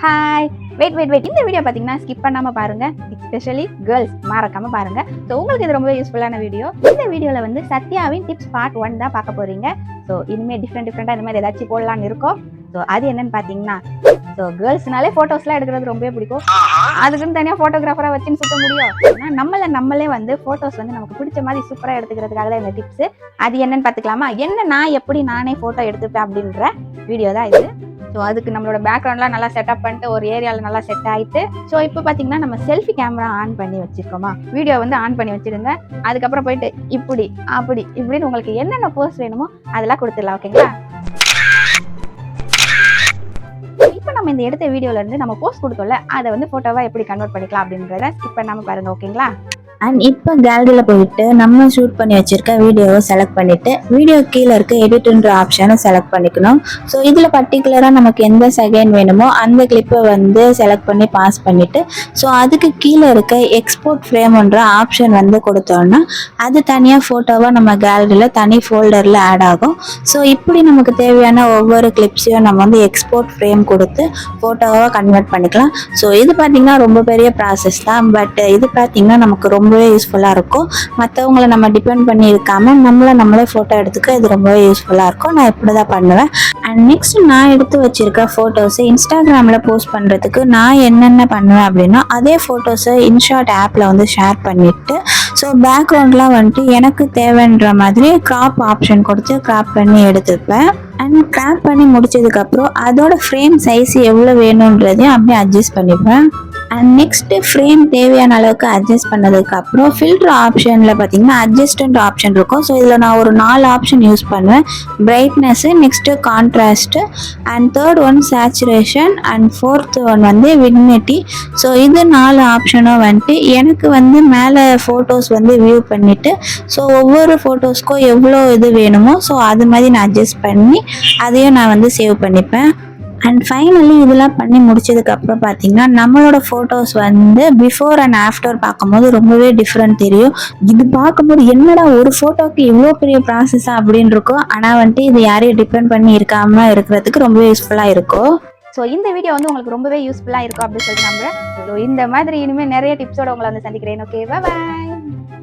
Hi wait இந்த video பார்த்தீங்கன்னா skip பண்ணாமல் பாருங்கள், எஸ்பெஷலி கேர்ள்ஸ் மறக்காமல் பாருங்கள். ஸோ உங்களுக்கு இது ரொம்ப யூஸ்ஃபுல்லான வீடியோ. இந்த வீடியோவில் வந்து சத்யாவின் டிப்ஸ் பார்ட் 1 தான் பார்க்க போகிறீங்க. ஸோ இனிமேல் டிஃப்ரெண்ட்டாக இந்த மாதிரி ஏதாச்சும் போடலான்னு இருக்கோம். ஸோ அது என்னன்னு பார்த்தீங்கன்னா, ஸோ கேர்ள்ஸ்னாலே ஃபோட்டோஸ்லாம் எடுக்கிறது ரொம்பவே பிடிக்கும். அதுக்குன்னு தனியாக ஃபோட்டோகிராஃபராக வச்சுன்னு சுத்த முடியும். ஆனால் நம்மளே வந்து ஃபோட்டோஸ் வந்து நமக்கு பிடிச்ச மாதிரி சூப்பராக எடுத்துக்கிறதுக்காக தான் இந்த டிப்ஸு. அது என்னன்னு பார்த்துக்கலாமா? நான் எப்படி நானே ஃபோட்டோ எடுத்துப்பேன் அப்படின்ற வீடியோ தான் இது. ஸோ அதுக்கு நம்மளோட பேக்ரவுண்ட்லாம் நல்லா செட்டப் பண்ணிட்டு ஒரு ஏரியாவில் நல்லா செட் ஆகிட்டு, ஸோ இப்போ பார்த்தீங்கன்னா நம்ம செல்ஃபி கேமரா ஆன் பண்ணி வச்சுருக்கோமா, வீடியோ வந்து ஆன் பண்ணி வச்சுருங்க. அதுக்கப்புறம் போயிட்டு இப்படின்னு உங்களுக்கு என்னென்ன போஸ்ட் வேணுமோ அதெல்லாம் கொடுத்துடலாம். ஓகேங்களா? இப்போ நம்ம இந்த எடுத்த வீடியோல இருந்து நம்ம போஸ்ட் கொடுத்தோம்ல, அதை வந்து ஃபோட்டோவா எப்படி கன்வெர்ட் பண்ணிக்கலாம் அப்படின்றத ஸ்கிப் பண்ணாமல் பாருங்க. ஓகேங்களா? அண்ட் இப்போ கேலரியில் போயிட்டு நம்ம ஷூட் பண்ணி வச்சிருக்க வீடியோவை செலக்ட் பண்ணிட்டு வீடியோ கீழே இருக்க எடிட்ன்ற ஆப்ஷனை செலக்ட் பண்ணிக்கணும். ஸோ இதில் பர்டிகுலராக நமக்கு எந்த செகண்ட் வேணுமோ அந்த கிளிப்பை வந்து செலக்ட் பண்ணி பாஸ் பண்ணிட்டு, ஸோ அதுக்கு கீழே இருக்க எக்ஸ்போர்ட் ஃப்ரேம்ன்ற ஆப்ஷன் வந்து கொடுத்தோன்னா அது தனியாக ஃபோட்டோவாக நம்ம கேலரியில் தனி ஃபோல்டரில் ஆட் ஆகும். ஸோ இப்படி நமக்கு தேவையான ஒவ்வொரு கிளிப்ஸையும் நம்ம வந்து எக்ஸ்போர்ட் ஃப்ரேம் கொடுத்து ஃபோட்டோவாக கன்வெர்ட் பண்ணிக்கலாம். ஸோ இது பார்த்திங்கன்னா ரொம்ப பெரிய ப்ராசஸ் தான். பட் இது பார்த்திங்கன்னா நமக்கு ரொம்பவே யூஸ்ஃபுல்லாக இருக்கும். மற்றவங்களை நம்ம டிபெண்ட் பண்ணி இருக்காமல் நம்மளே ஃபோட்டோ எடுத்துக்க இது ரொம்பவே யூஸ்ஃபுல்லாக இருக்கும். நான் இப்படி தான் பண்ணுவேன். அண்ட் நெக்ஸ்ட் நான் எடுத்து வச்சிருக்க ஃபோட்டோஸை இன்ஸ்டாகிராமில் போஸ்ட் பண்ணுறதுக்கு நான் என்னென்ன பண்ணுவேன் அப்படின்னா, அதே ஃபோட்டோஸை இன்ஷாட் ஆப்பில் வந்து ஷேர் பண்ணிவிட்டு, ஸோ பேக்ரவுண்ட்லாம் வந்துட்டு எனக்கு தேவைன்ற மாதிரி கிராப் ஆப்ஷன் கொடுத்து கிராப் பண்ணி எடுத்துப்பேன். அண்ட் கிராப் பண்ணி முடிச்சதுக்கப்புறம் அதோட ஃப்ரேம் சைஸ் எவ்வளோ வேணுன்றதையும் அப்படியே அட்ஜஸ்ட் பண்ணிப்பேன். அண்ட் நெக்ஸ்ட்டு ஃப்ரேம் தேவையான அளவுக்கு அட்ஜஸ்ட் பண்ணதுக்கப்புறம் ஃபில்டர் ஆப்ஷனில் பார்த்தீங்கன்னா அட்ஜஸ்டன்ட் ஆப்ஷன் இருக்கும். ஸோ இதில் நான் ஒரு 4 ஆப்ஷன் யூஸ் பண்ணுவேன். Brightness, next contrast, and third one saturation, and fourth one வந்து விக்னிட்டி. ஸோ இது 4 ஆப்ஷனும் வந்துட்டு எனக்கு வந்து மேலே ஃபோட்டோஸ் வந்து வியூ பண்ணிவிட்டு, ஸோ ஒவ்வொரு ஃபோட்டோஸ்க்கும் எவ்வளோ இது வேணுமோ ஸோ அது மாதிரி நான் அட்ஜஸ்ட் பண்ணி அதையும் நான் வந்து சேவ் பண்ணிப்பேன். அண்ட் ஃபைனலி இதெல்லாம் பண்ணி முடிச்சதுக்கப்புறம் பார்த்தீங்கன்னா நம்மளோட ஃபோட்டோஸ் வந்து பிஃபோர் அண்ட் ஆஃப்டர் பார்க்கும்போது ரொம்பவே டிஃப்ரெண்ட் தெரியும். இது பார்க்கும்போது என்னடா ஒரு ஃபோட்டோக்கு இவ்வளோ பெரிய ப்ராசஸாக அப்படின்னு இருக்கும். ஆனால் வந்துட்டு இது யாரையும் டிபெண்ட் பண்ணி இருக்காமல் இருக்கிறதுக்கு ரொம்பவே யூஸ்ஃபுல்லாக இருக்கும். ஸோ இந்த வீடியோ வந்து உங்களுக்கு ரொம்பவே யூஸ்ஃபுல்லாக இருக்கும் அப்படின்னு சொல்லி நம்புறேன். ஸோ இந்த மாதிரி இனிமேல் நிறைய டிப்ஸோட உங்களை வந்து சந்திக்கிறேன். ஓகே, பாய்.